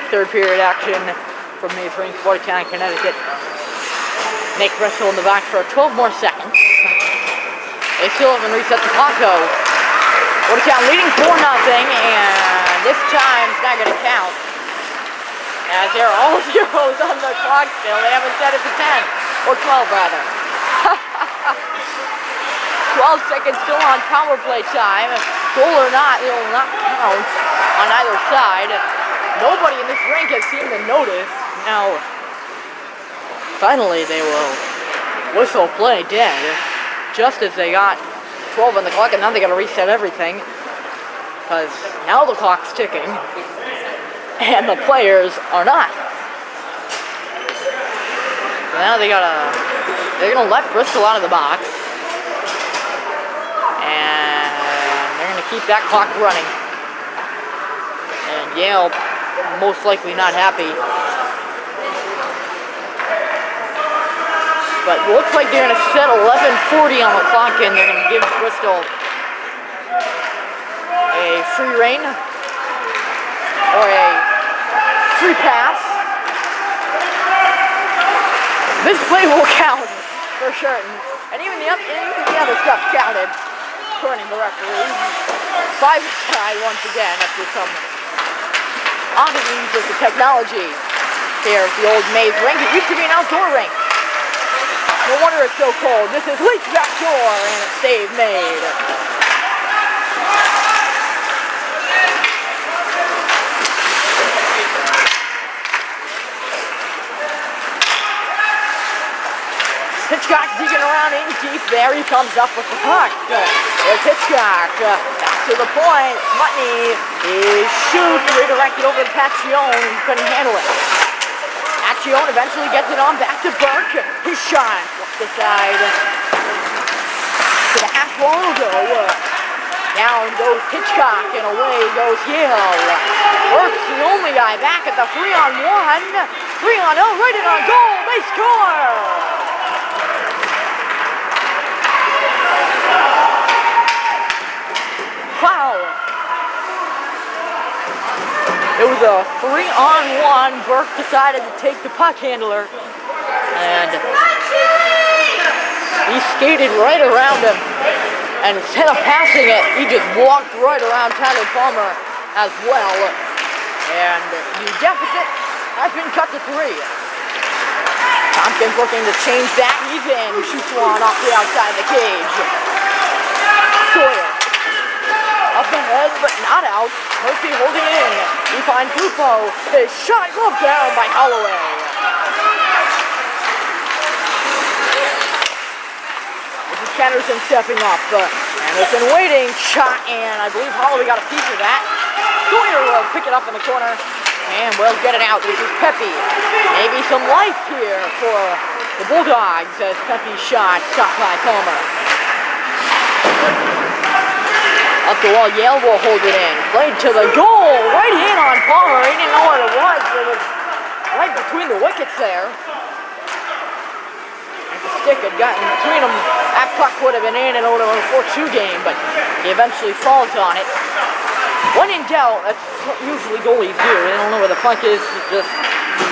third period action from the Rink, Watertown, Connecticut. Nick Bristol in the back for 12 more seconds. They still haven't reset the clock though. Watertown leading 4-0, and this time it's not going to count. As they're all zeros on the clock still. They haven't set it to 10, or 12 rather. 12 seconds still on power play time. Goal or not, it will not count on either side. Nobody in this rink has seemed to notice. Now, finally they will whistle play dead. Just as they got 12 on the clock, and now they got to reset everything. Because now the clock's ticking. And the players are not. So now they're gonna let Bristol out of the box. And they're going to keep that clock running. And Yale most likely not happy. But it looks like they're going to set 11:40 on the clock, and they're going to give Bristol a free rein or a free pass. This play will count for sure. And even the other stuff counted. According to the referee. 5-side once again after some oddities of the technology here at the old Maze Rink. It used to be an outdoor rink. No wonder it's so cold. This is Leach back door and a save made. Hitchcock digging around in deep. There he comes up with the puck. There's Hitchcock. Back to the point. Smutny is shoots. Redirected over to Pacione. He couldn't handle it. Pacione eventually gets it on back to Burke. His shot off the side. To the half wall will go. Down goes Hitchcock and away goes Yale. Burke's the only guy back at the 3-on-1. 3-on-0. Right in on goal. They score. Wow! It was a 3-on-1. Burke decided to take the puck handler, and he skated right around him. And instead of passing it, he just walked right around Tyler Palmer as well. And the deficit has been cut to 3. Tompkins looking to change that. He's in. Shoots one off the outside of the cage. Sawyer. Up ahead, but not out. Murphy holding it in. He finds Lupo. His shot gloved down by Holloway. This is Kenderson stepping up. Anderson waiting. Shot, and I believe Holloway got a piece of that. Sawyer will pick it up in the corner. And will get it out. This is Pepe. Maybe some life here for the Bulldogs as Pepe's shot stopped by Palmer. Up the wall, Yale will hold it in. Played to the goal. Right in on Palmer. He didn't know what it was. It was right between the wickets there. If the stick had gotten between them, that puck would have been in and it would have been a 4-2 game, but he eventually falls on it. When in doubt, that's what usually goalies do. They don't know where the puck is, just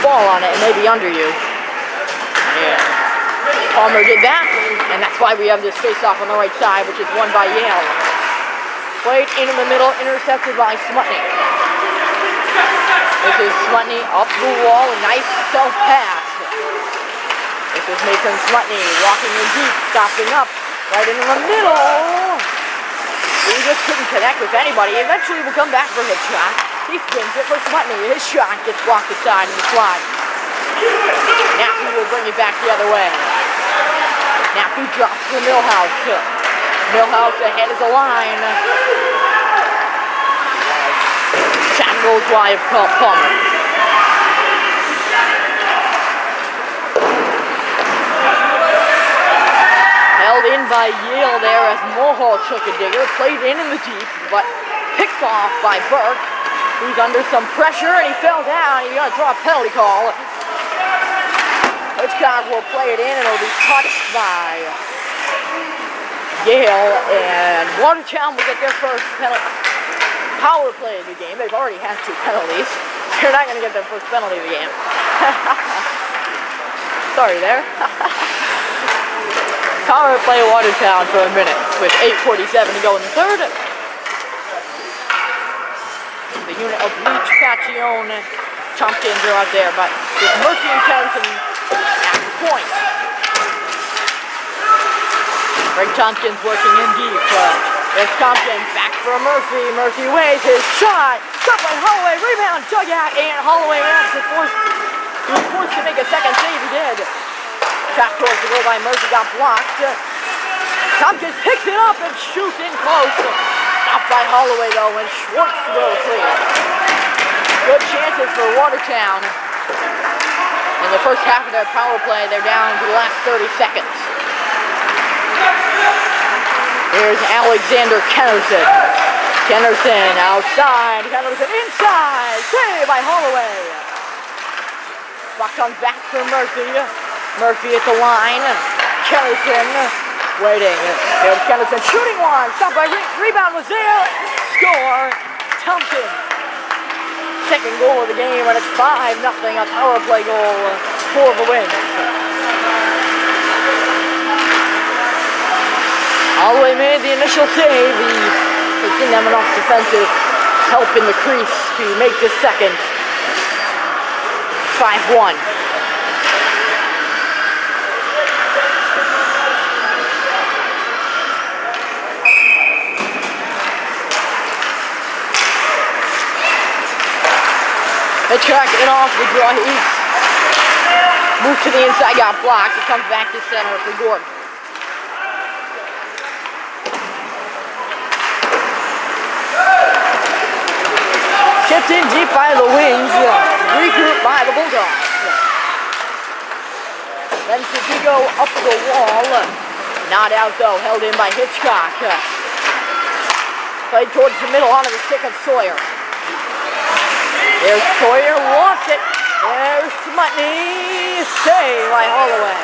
fall on it and maybe under you. And Palmer did that, and that's why we have this face-off on the right side, which is won by Yale. Played in the middle, intercepted by Smutny. This is Smutny up the wall, a nice self-pass. This is Mason Smutny walking in deep, stopping up, right in the middle. He just couldn't connect with anybody. Eventually will come back for his shot. He spins it for Smutny. His shot gets blocked aside in the slot. Nappy will bring it back the other way. Nappy drops to Millhouse. Millhouse ahead of the line. Shot goes wide of Palmer. Held in by Yale there as Mulhall took a digger. Played in the deep, but picked off by Burke, who's under some pressure, and he fell down. He's going to draw a penalty call. Hitchcock will play it in, and it'll be touched by Yale, and Watertown will get their first power play of the game. They've already had 2 penalties. They're not going to get their first penalty of the game. Sorry there. Power play Watertown for a minute with 8:47 to go in the third. The unit of Leach, Pacione, Tompkins are out there, but with Murphy and Kelson at the point. Greg Tompkins working in deep. There's Tompkins back for Murphy. Murphy waits his shot. Shot by Holloway. Rebound dugout, and Holloway he was forced to make a second save. He did. Shot towards the goal by Murphy got blocked. Tompkins picks it up and shoots in close. Stopped by Holloway though, and Schwartz will clear. Good chances for Watertown. In the first half of their power play, they're down to the last 30 seconds. Here's Alexander Kennerson. Kennerson outside. Kennerson inside. Save by Holloway. Puck comes back for Murphy. Murphy at the line. Kennerson waiting. Here's Kennerson shooting one. Stopped by Rink. Rebound was there. Score. Tompkins. Second goal of the game, and it's 5-0. A power play goal for the win. Holloway made the initial save. He didn't have enough defensive help in the crease to make the second. 5-1. They track it off the drive. Move to the inside, got blocked. It comes back to center for Gordon. Chipped in deep by the Wings, regrouped by the Bulldogs. Then Sadigo up the wall, not out though, held in by Hitchcock. Played towards the middle onto the stick of Sawyer. There's Sawyer, lost it. There's Smutney, save by Holloway.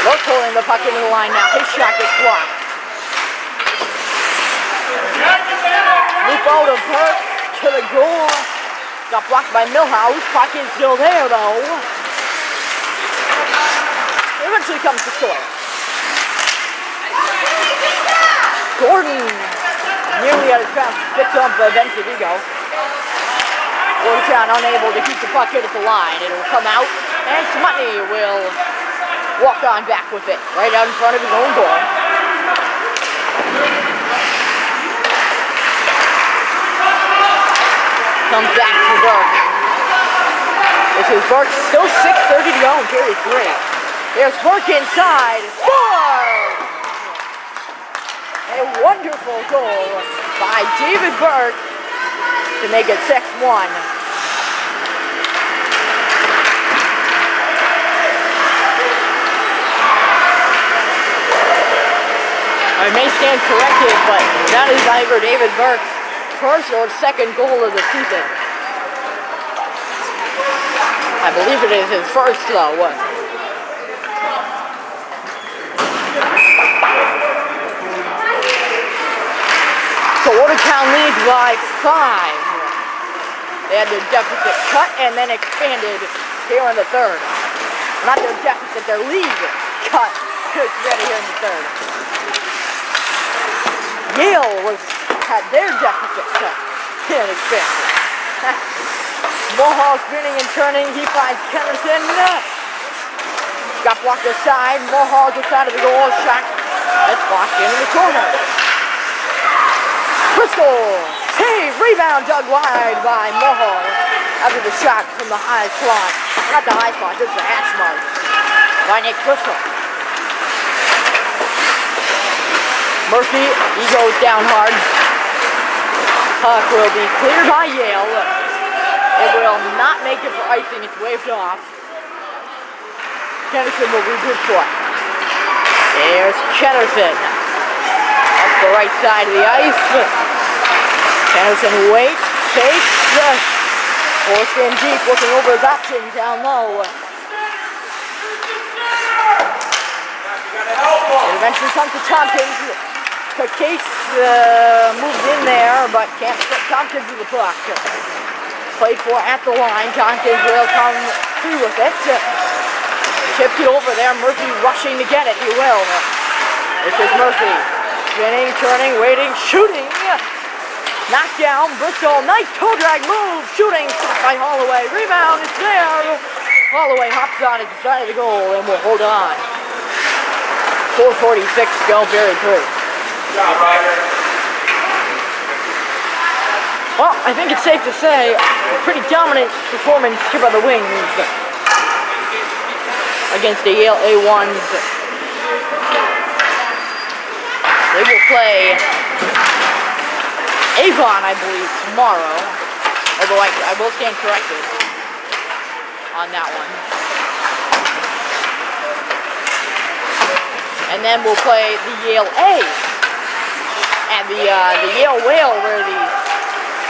They're pulling the puck into the line now. Hitchcock is blocked. Loop out of Burke to the goal. Got blocked by Milhouse. Puck is still there though. Eventually comes to Sawyer. Gordon nearly had his pass picked up by Ben Sadigo. Watertown unable to keep the puck hit at the line. It'll come out, and Smutney will walk on back with it right out in front of his own goal. Comes back to Burke. This is Burke, still 6:30 to go in period 3. There's Burke inside, scored! A wonderful goal by David Burke to make it 6-1. I may stand corrected, but that is either David Burke's first or second goal of the season. I believe it is his first though. So Watertown leads by 5. They had their deficit cut and then expanded here in the third. Not their deficit, their lead cut together here in the third. Yale had their deficit cut and expanded. Mulhall spinning and turning. He finds Kennerson. Got blocked aside. Mulhall to the side of the goal. Shot. That's blocked into the corner. Crystal. Save. Rebound dug wide by Mulhall after the shot from the high slot. Not the high slot, just the hash mark by Nick Crystal. Murphy, he goes down hard. Puck will be cleared by Yale. It will not make it for icing. It's waved off. Kennerson will regroup for it. There's Kennerson. Up the right side of the ice. Kennerson waits, takes. Forced in deep, looking over his options down low. It eventually comes to Tompkins. Case moves in there, but can't put Tompkins with the puck. Played for at the line. Tompkins will come through with it. Chipped it over there. Murphy rushing to get it. He will. This is Murphy. Spinning, turning, waiting, shooting. Knocked down. Bristol. Nice toe drag move. Shooting. Stopped by Holloway. Rebound. It's there. Holloway hops on at the side of the goal and will hold on. 4:46 to go. Period 3. Well, I think it's safe to say pretty dominant performance here by the Wings against the Yale A1s. They will play Avon, I believe, tomorrow. Although I will stand corrected on that one. And then we'll play the Yale A and the Yale Whale, where the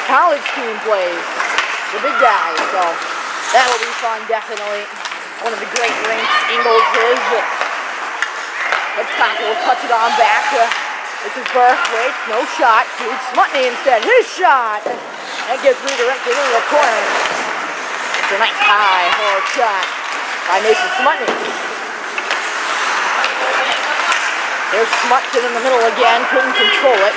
college team plays, the big guys. So that'll be fun, definitely. One of the great rinks Ingles is. Hitchcock will touch it on back. This is Burke. Waits, no shot. Shoots Smutney instead. His shot! And gets redirected into the corner. It's a nice high, hard shot by Mason Smutney. There's Smutson in the middle again. Couldn't control it.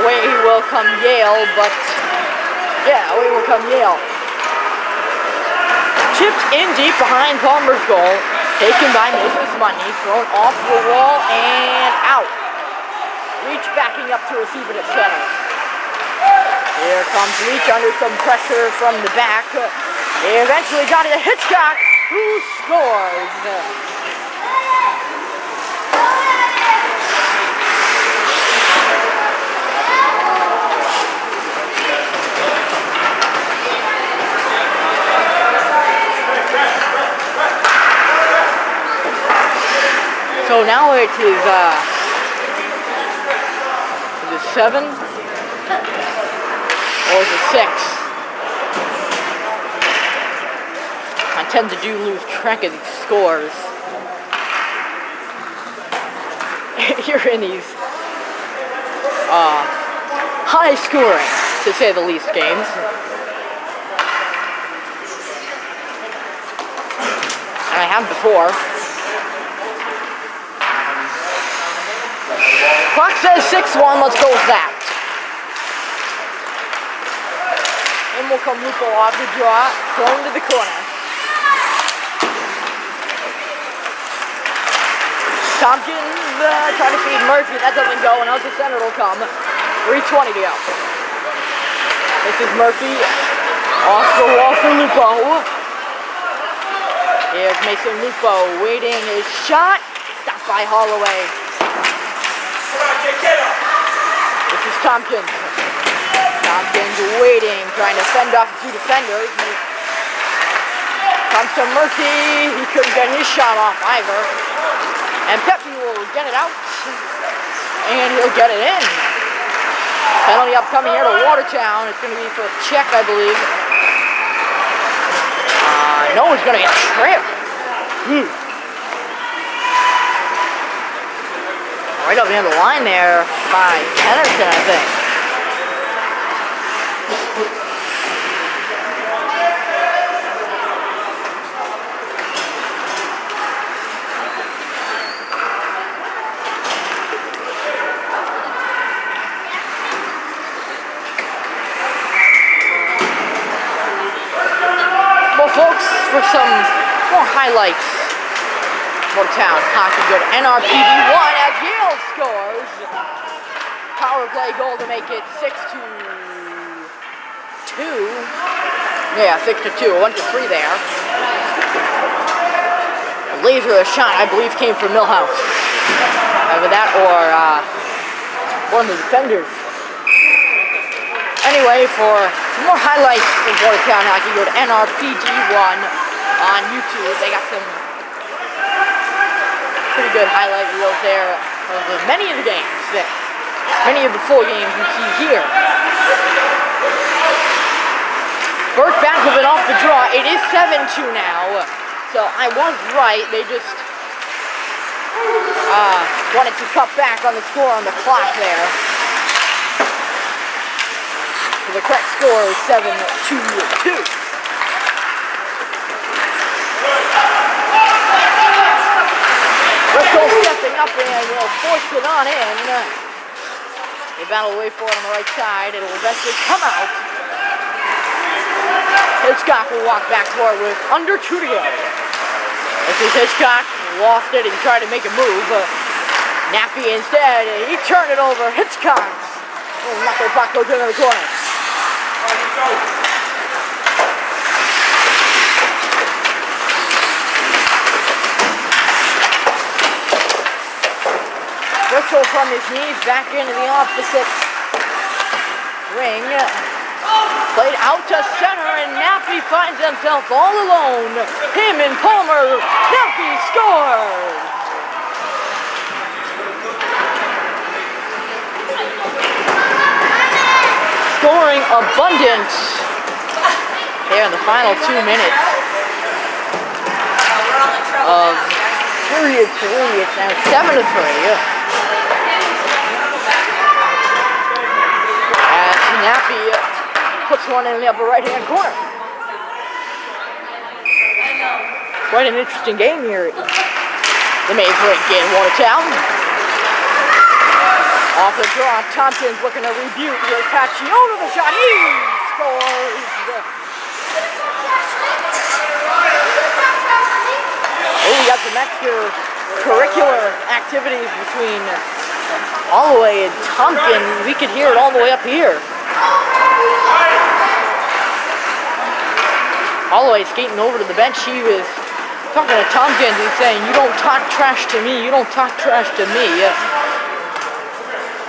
Away will come Yale, but yeah, away will come Yale. Chipped in deep behind Palmer's goal. Taken by Mason Smutney. Thrown off the wall and out. Leach backing up to receive it at center. Here comes Leach under some pressure from the back. He eventually got it to Hitchcock, who scores. So now it is 7 or is it 6? I tend to lose track of these scores. You're in these high scoring, to say the least, games. And I have before. Clock says 6-1, let's go with that. In will come Lupo off the draw, thrown to the corner. Tompkins trying to feed Murphy, that doesn't go, and out the center will come. 3:20 to go. This is Murphy, off the wall for Lupo. Here's Mason Lupo, waiting his shot, stopped by Holloway. This is Tompkins. Tompkins waiting, trying to fend off 2 defenders. Comes to Murphy. He couldn't get his shot off either. And Pepe will get it out. And he'll get it in. Penalty upcoming here to Watertown. It's going to be for a check, I believe. No, it's going to be a trip. Right up near the line there by Henderson, I think. Well, folks, for some more highlights. Watertown hockey good. NRPD 1 as Yale scores. Power play goal to make it 6-2. Yeah, 6-2. 1-3 there. A laser shot, I believe, came from Millhouse. Either that or one of the defenders. Anyway, for some more highlights of Watertown hockey, go to NRPD 1 on YouTube. They got some pretty good highlight reels there of many of the games, many of the full games you see here. Burke back with it off the draw. It is 7-2 now, so I was right. They just wanted to cut back on the score on the clock there. So the correct score is 7-2. Bristol stepping up and will force it on in. They battle away for it on the right side. It will eventually come out. Hitchcock will walk back for it with under 2 to go. This is Hitchcock. Lost it and tried to make a move. Nappy instead. He turned it over. Hitchcock's little knuckle puck goes into the corner. Bristol from his knees back into the opposite ring. Played out to center and Nappy finds himself all alone. Him and Palmer. Nappy scores! Scoring abundance here in the final 2 minutes of period 3. It's now 7-3. Nappy puts one in the upper right-hand corner. Quite an interesting game here. The Maze Rink in Watertown. Off the draw, Tompkins looking to rebuke. Here's Paccione with a shot. He scores. Oh, we got some extracurricular activities between Holloway and Tompkins. We could hear it all the way up here. Holloway skating over to the bench. He was talking to Tompkins and saying, "You don't talk trash to me. You don't talk trash to me."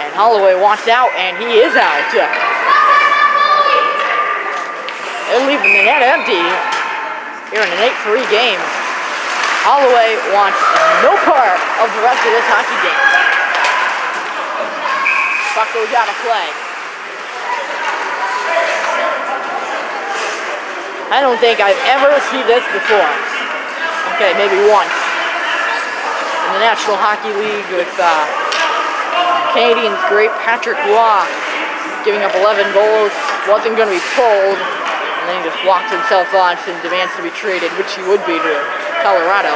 And Holloway wants out, and he is out. They're leaving the net empty here in an 8-3 game. Holloway wants no part of the rest of this hockey game. Puck goes out of play. I don't think I've ever seen this before. Okay, maybe once. In the National Hockey League with Canadians great Patrick Roy giving up 11 goals, wasn't going to be pulled, and then he just walked himself on and demands to be traded, which he would be to Colorado.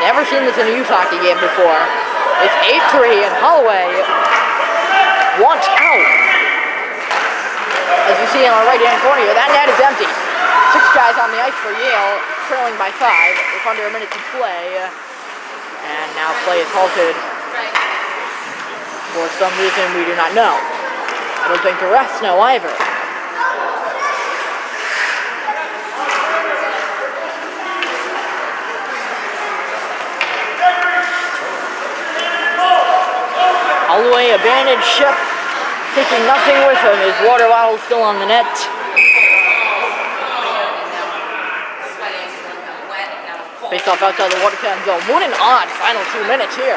Never seen this in a youth hockey game before. It's 8-3, and Holloway wants out. As you see on the right-hand corner here, that net is empty. 6 guys on the ice for Yale, trailing by 5 with under a minute to play. And now play is halted for some reason we do not know. I don't think the refs know either. Holloway abandoned ship, taking nothing with him. His water bottle still on the net. Face off outside the Watertown zone. What an odd final 2 minutes here.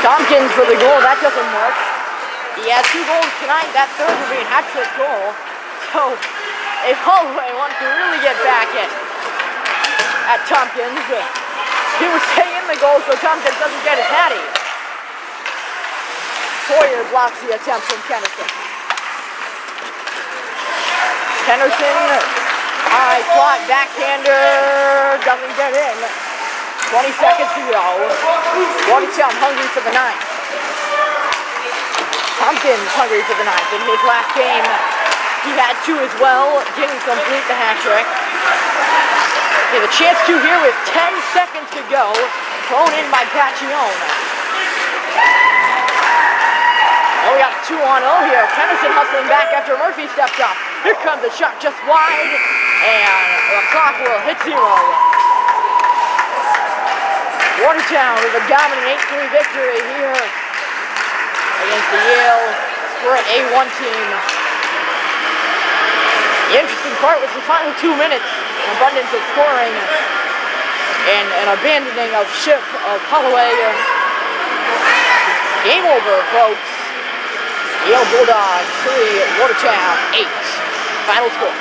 Tompkins for the goal. That doesn't work. He has 2 goals tonight. That third will be a hat-trick goal. So if Holloway wants to really get back at Tompkins, he will stay in the goal so Tompkins doesn't get his hattie. Sawyer blocks the attempt from Kennerson. High slot backhander, doesn't get in. 20 seconds to go. Watertown hungry for the 9th. Tompkins hungry for the 9th. In his last game, he had 2 as well. Didn't complete the hat trick. They have a chance to here with 10 seconds to go. Thrown in by Paccione. Oh, we got 2-on-0 here. Kennerson hustling back after Murphy stepped up. Here comes the shot just wide, and the clock will hit 0. Watertown with a dominant 8-3 victory here against the Yale Sprint A1 team. The interesting part was the final 2 minutes, an abundance of scoring and an abandoning of ship of Holloway. Game over, folks. Yale Bulldogs 3, Watertown 8. Final score.